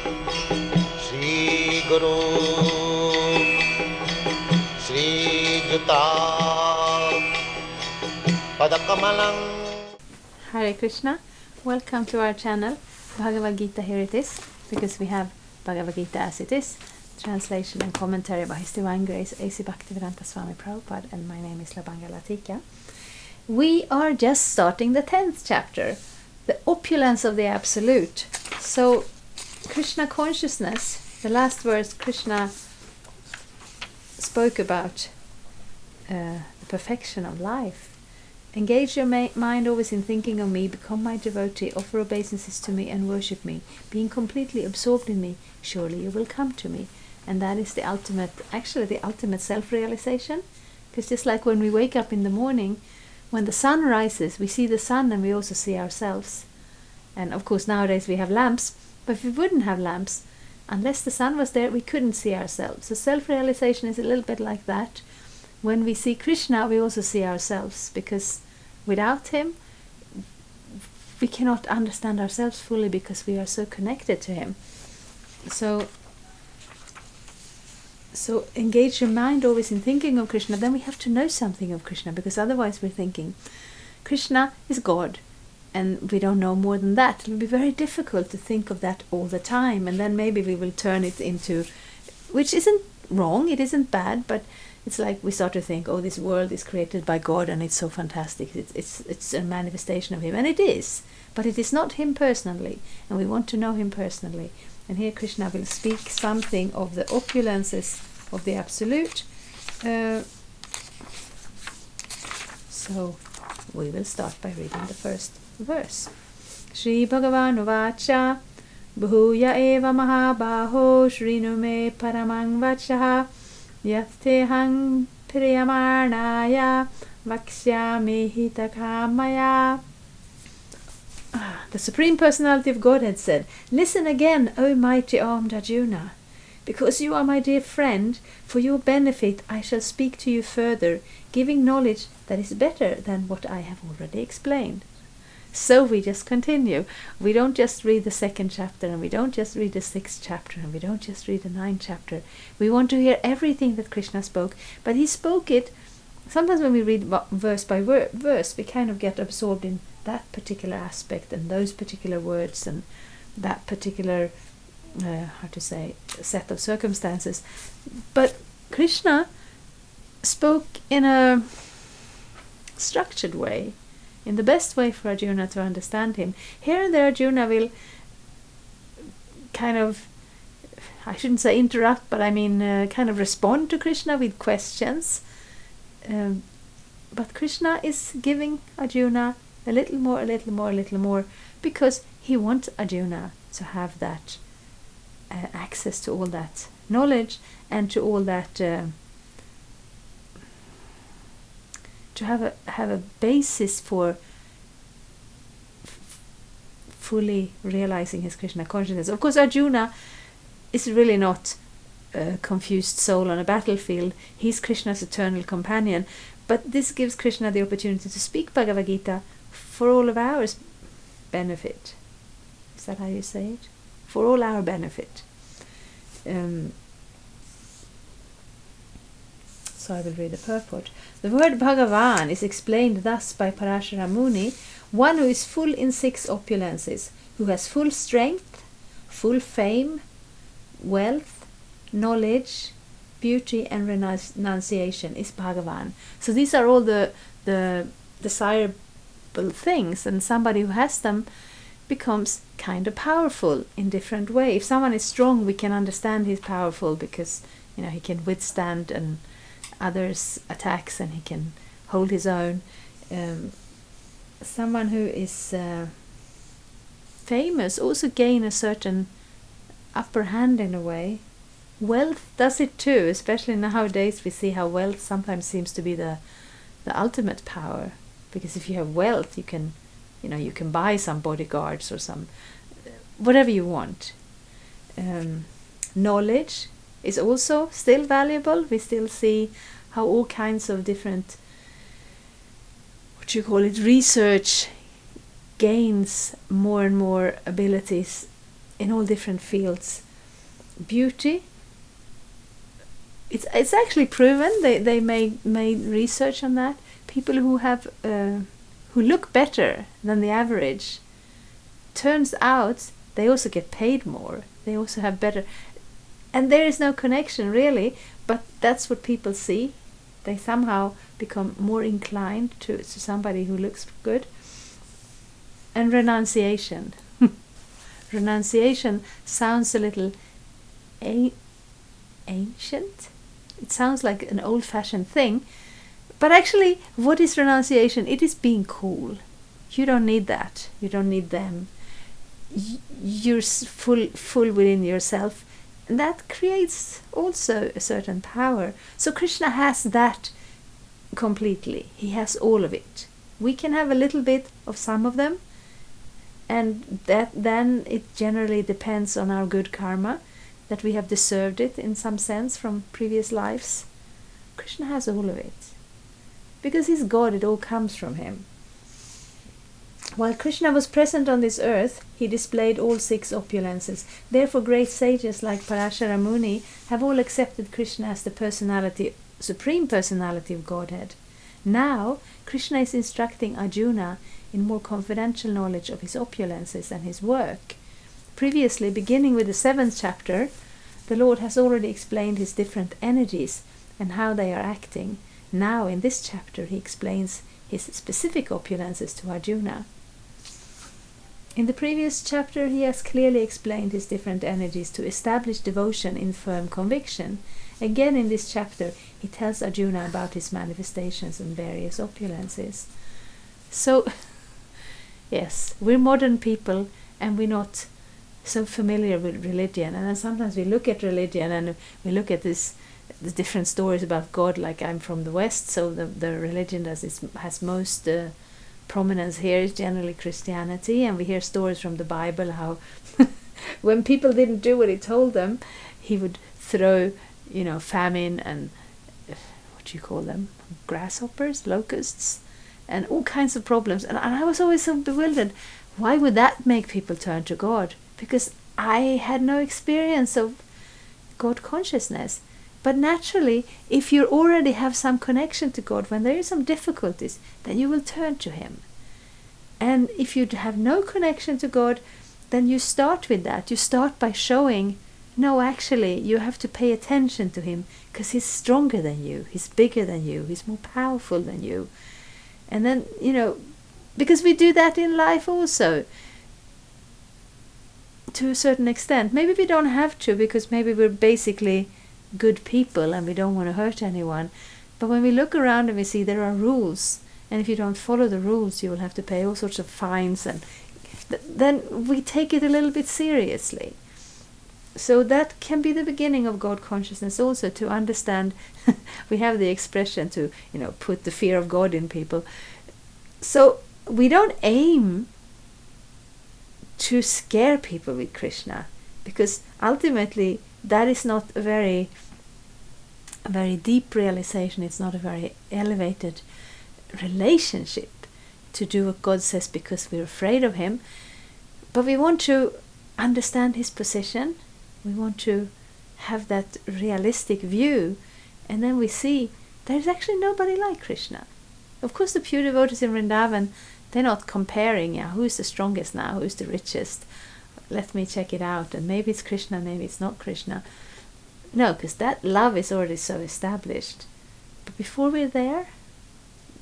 Shri Guru Shri Juta Padakamalang. Hare Krishna, welcome to our channel, Bhagavad-gita. Here it is, because we have Bhagavad-gita as it is, translation and commentary by His Divine Grace A.C. Bhaktivedanta Swami Prabhupada, and my name is Labanga Latika. We are just starting the 10th chapter, the opulence of the Absolute. So, Krishna consciousness, the last verse Krishna spoke about the perfection of life. Engage your mind always in thinking of me, become my devotee, offer obeisances to me and worship me. Being completely absorbed in me, surely you will come to me. And that is the ultimate self-realization. Because just like when we wake up in the morning, when the sun rises, we see the sun and we also see ourselves. And of course nowadays we have lamps, but if we wouldn't have lamps, unless the sun was there, we couldn't see ourselves. So self-realization is a little bit like that. When we see Krishna, we also see ourselves, because without him, we cannot understand ourselves fully, because we are so connected to him. So engage your mind always in thinking of Krishna. Then we have to know something of Krishna, because otherwise we're thinking Krishna is God, and we don't know more than that. It will be very difficult to think of that all the time, and then maybe we will turn it into, which isn't wrong, it isn't bad, but it's like we start to think, oh, this world is created by God and it's so fantastic. It's a manifestation of him, and it is, but it is not him personally, and we want to know him personally. And here Krishna will speak something of the opulences of the Absolute. So we will start by reading the first verse. Shri Bhagavan Uvacha Bhuya eva mahabaho shrinu me paramang vachaha yattehang priyamarnaya vakshyami hitakamaya. The Supreme Personality of Godhead said, "Listen again, O mighty armed Arjuna. Because you are my dear friend, for your benefit I shall speak to you further, giving knowledge that is better than what I have already explained." So we just continue. We don't just read the 2nd chapter, and we don't just read the 6th chapter, and we don't just read the 9th chapter. We want to hear everything that Krishna spoke, but he spoke it. Sometimes when we read verse by verse, we kind of get absorbed in that particular aspect and those particular words and that particular set of circumstances. But Krishna spoke in a structured way, in the best way for Arjuna to understand him. Here and there Arjuna will kind of, I shouldn't say interrupt, but I mean kind of respond to Krishna with questions. But Krishna is giving Arjuna a little more, because he wants Arjuna to have that access to all that knowledge, and to all that to have a basis for fully realizing his Krishna consciousness. Of course, Arjuna is really not a confused soul on a battlefield. He's Krishna's eternal companion. But this gives Krishna the opportunity to speak Bhagavad-gita for all of our benefit. Is that how you say it? For all our benefit. So I will read the purport. The word Bhagavan is explained thus by Parashara Muni: one who is full in 6 opulences, who has full strength, full fame, wealth, knowledge, beauty and renunciation is Bhagavan. So these are all the desirable things, and somebody who has them becomes kind of powerful in different way. If someone is strong, we can understand he's powerful because he can withstand and others' attacks, and he can hold his own. Someone who is famous also gain a certain upper hand in a way. Wealth does it too, especially nowadays we see how wealth sometimes seems to be the ultimate power, because if you have wealth you can buy some bodyguards or some whatever you want. Knowledge is also still valuable. We still see how all kinds of different research gains more and more abilities in all different fields. Beauty, it's actually proven. They made research on that. People who have who look better than the average, turns out they also get paid more. They also have better, and there is no connection really, but that's what people see. They somehow become more inclined to somebody who looks good. And renunciation. Renunciation sounds a little ancient. It sounds like an old-fashioned thing. But actually, what is renunciation? It is being cool. You don't need that. You don't need them. You're full within yourself. And that creates also a certain power. So Krishna has that completely. He has all of it. We can have a little bit of some of them. And that then it generally depends on our good karma, that we have deserved it in some sense from previous lives. Krishna has all of it. Because he's God, it all comes from him. While Krishna was present on this earth, he displayed all 6 opulences. Therefore great sages like Parashara Muni have all accepted Krishna as the personality, supreme personality of Godhead. Now, Krishna is instructing Arjuna in more confidential knowledge of his opulences and his work. Previously, beginning with the 7th chapter, the Lord has already explained his different energies and how they are acting. Now, in this chapter, he explains his specific opulences to Arjuna. In the previous chapter, he has clearly explained his different energies to establish devotion in firm conviction. Again, in this chapter, he tells Arjuna about his manifestations and various opulences. So, yes, we're modern people and we're not so familiar with religion. And then sometimes we look at religion and we look at the different stories about God, like I'm from the West, so the religion that has most prominence here is generally Christianity, and we hear stories from the Bible how when people didn't do what he told them, he would throw, famine and what do you call them? Grasshoppers, locusts, and all kinds of problems. And I was always so bewildered. Why would that make people turn to God? Because I had no experience of God consciousness. But naturally, if you already have some connection to God, when there are some difficulties, then you will turn to him. And if you have no connection to God, then you start with that. You start by showing, no, actually, you have to pay attention to him because he's stronger than you, he's bigger than you, he's more powerful than you. And then, because we do that in life also, to a certain extent. Maybe we don't have to, because maybe we're basically good people and we don't want to hurt anyone. But when we look around and we see there are rules, and if you don't follow the rules, you will have to pay all sorts of fines, and then we take it a little bit seriously. So that can be the beginning of God consciousness also, to understand. We have the expression to, put the fear of God in people. So we don't aim to scare people with Krishna, because ultimately that is not a very deep realization. It's not a very elevated relationship to do what God says because we're afraid of him. But we want to understand his position. We want to have that realistic view, and then we see there's actually nobody like Krishna. Of course, the pure devotees in Vrindavan, they're not comparing, who's the strongest now, who's the richest, let me check it out, and maybe it's Krishna, maybe it's not Krishna. No, because that love is already so established. But before we're there,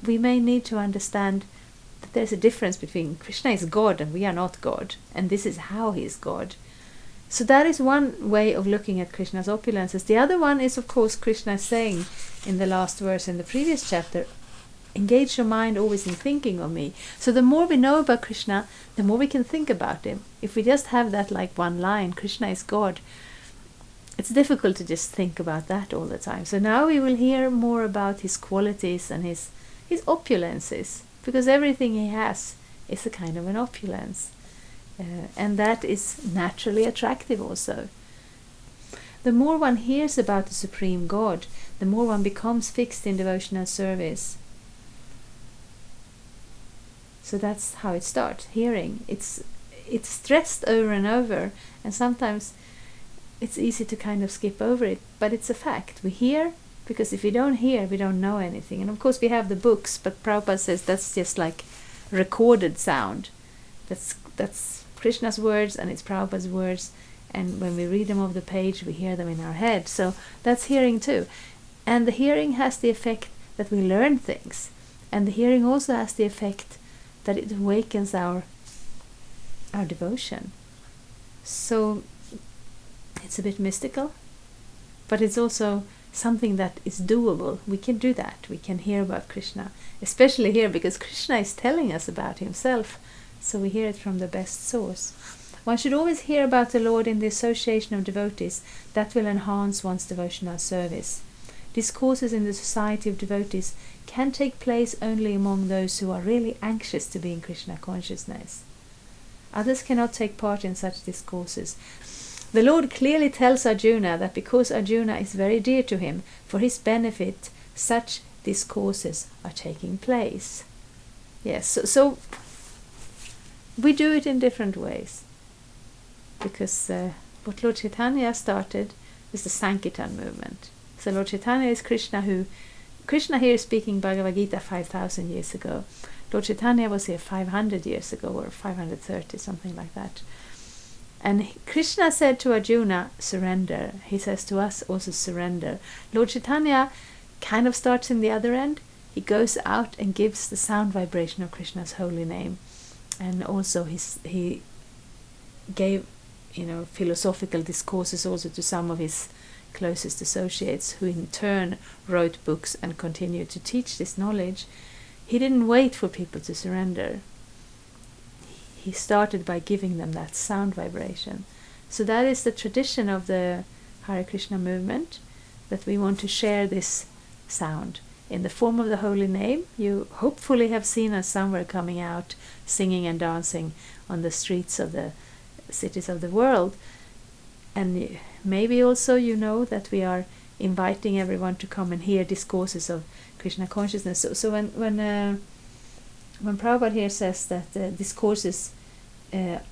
we may need to understand that there's a difference between Krishna is God and we are not God, and this is how he is God. So that is one way of looking at Krishna's opulences. The other one is, of course, Krishna saying in the last verse in the previous chapter, engage your mind always in thinking of me. So the more we know about Krishna, the more we can think about him. If we just have that like one line, Krishna is God, it's difficult to just think about that all the time. So now we will hear more about his qualities and his opulences, because everything he has is a kind of an opulence. And that is naturally attractive also. The more one hears about the Supreme God, the more one becomes fixed in devotional service. So that's how it starts, hearing. it's stressed over and over, and sometimes it's easy to kind of skip over it, but it's a fact. We hear, because if we don't hear, we don't know anything. And of course we have the books, but Prabhupada says that's just like recorded sound. That's Krishna's words and it's Prabhupada's words, and when we read them off the page, we hear them in our head. So that's hearing too. And the hearing has the effect that we learn things. And the hearing also has the effect that it awakens our devotion. So it's a bit mystical, but it's also something that is doable. We can do that. We can hear about Krishna, especially here because Krishna is telling us about himself, so we hear it from the best source. One should always hear about the Lord in the association of devotees. That will enhance one's devotional service. Discourses in the society of devotees can take place only among those who are really anxious to be in Krishna consciousness. Others cannot take part in such discourses. The Lord clearly tells Arjuna that because Arjuna is very dear to him, for his benefit, such discourses are taking place. Yes, so we do it in different ways. Because what Lord Chaitanya started is the Sankirtan movement. So Lord Chaitanya is Krishna here is speaking Bhagavad-gita 5,000 years ago. Lord Chaitanya was here 500 years ago, or 530, something like that. And Krishna said to Arjuna, surrender. He says to us also, surrender. Lord Chaitanya kind of starts in the other end. He goes out and gives the sound vibration of Krishna's holy name. And also he gave, philosophical discourses also to some of his closest associates, who in turn wrote books and continued to teach this knowledge. He didn't wait for people to surrender. He started by giving them that sound vibration. So that is the tradition of the Hare Krishna movement, that we want to share this sound in the form of the holy name. You hopefully have seen us somewhere coming out, singing and dancing on the streets of the cities of the world. And maybe also you know that we are inviting everyone to come and hear discourses of Krishna consciousness. So when Prabhupada here says that discourses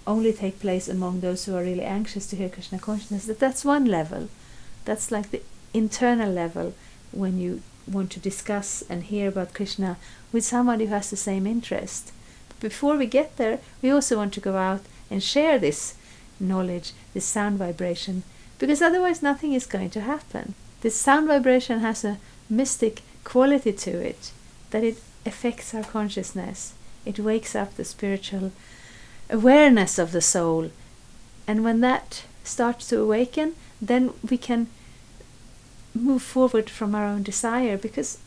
only take place among those who are really anxious to hear Krishna consciousness, that's one level. That's like the internal level, when you want to discuss and hear about Krishna with somebody who has the same interest. But before we get there, we also want to go out and share this knowledge, this sound vibration, because otherwise nothing is going to happen. This sound vibration has a mystic quality to it, that it affects our consciousness. It wakes up the spiritual awareness of the soul, and when that starts to awaken, then we can move forward from our own desire, because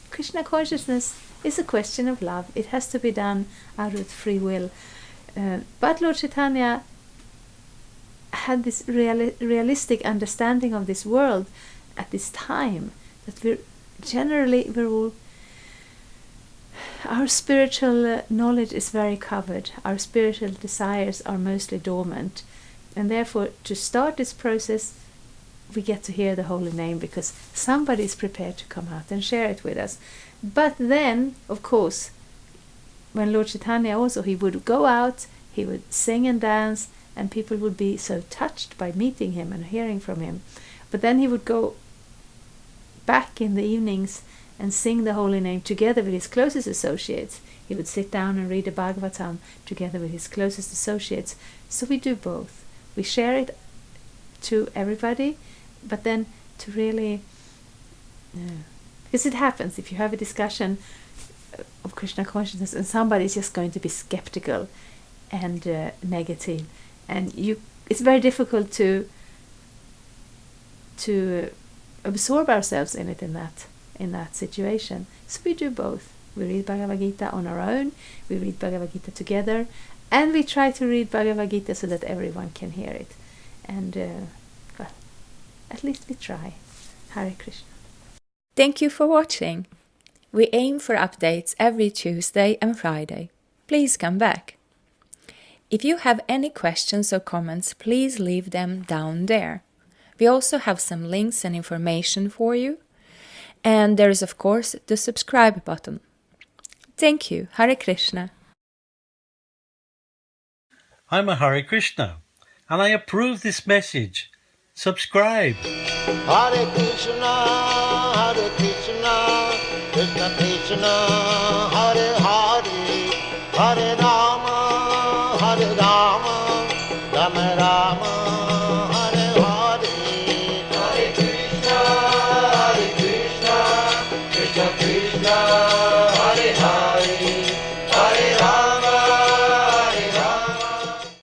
Krishna consciousness is a question of love. It has to be done out of free will. But Lord Chaitanya had this realistic understanding of this world at this time, that we're all, our spiritual knowledge is very covered, our spiritual desires are mostly dormant, and therefore to start this process we get to hear the holy name because somebody is prepared to come out and share it with us. But then, of course, when Lord Chaitanya also, he would go out, he would sing and dance, and people would be so touched by meeting him and hearing from him. But then he would go back in the evenings and sing the holy name together with his closest associates. He would sit down and read the Bhagavatam together with his closest associates. So we do both. We share it to everybody, but then to really... because it happens, if you have a discussion of Krishna consciousness and somebody is just going to be skeptical and negative, and it's very difficult to absorb ourselves in it, in that situation. So we do both. We read Bhagavad-gita on our own, we read Bhagavad-gita together, and we try to read Bhagavad-gita so that everyone can hear it. And well, at least we try. Hare Krishna. Thank you for watching. We aim for updates every Tuesday and Friday. Please come back. If you have any questions or comments, please leave them down there. We also have some links and information for you. And there is, of course, the subscribe button. Thank you. Hare Krishna. I'm a Hare Krishna, and I approve this message. Subscribe. Hare Krishna, Krishna Krishna, Hare Hare, Hare Rama, Rama Rama, Hare Hare. Hare Krishna, Krishna Krishna.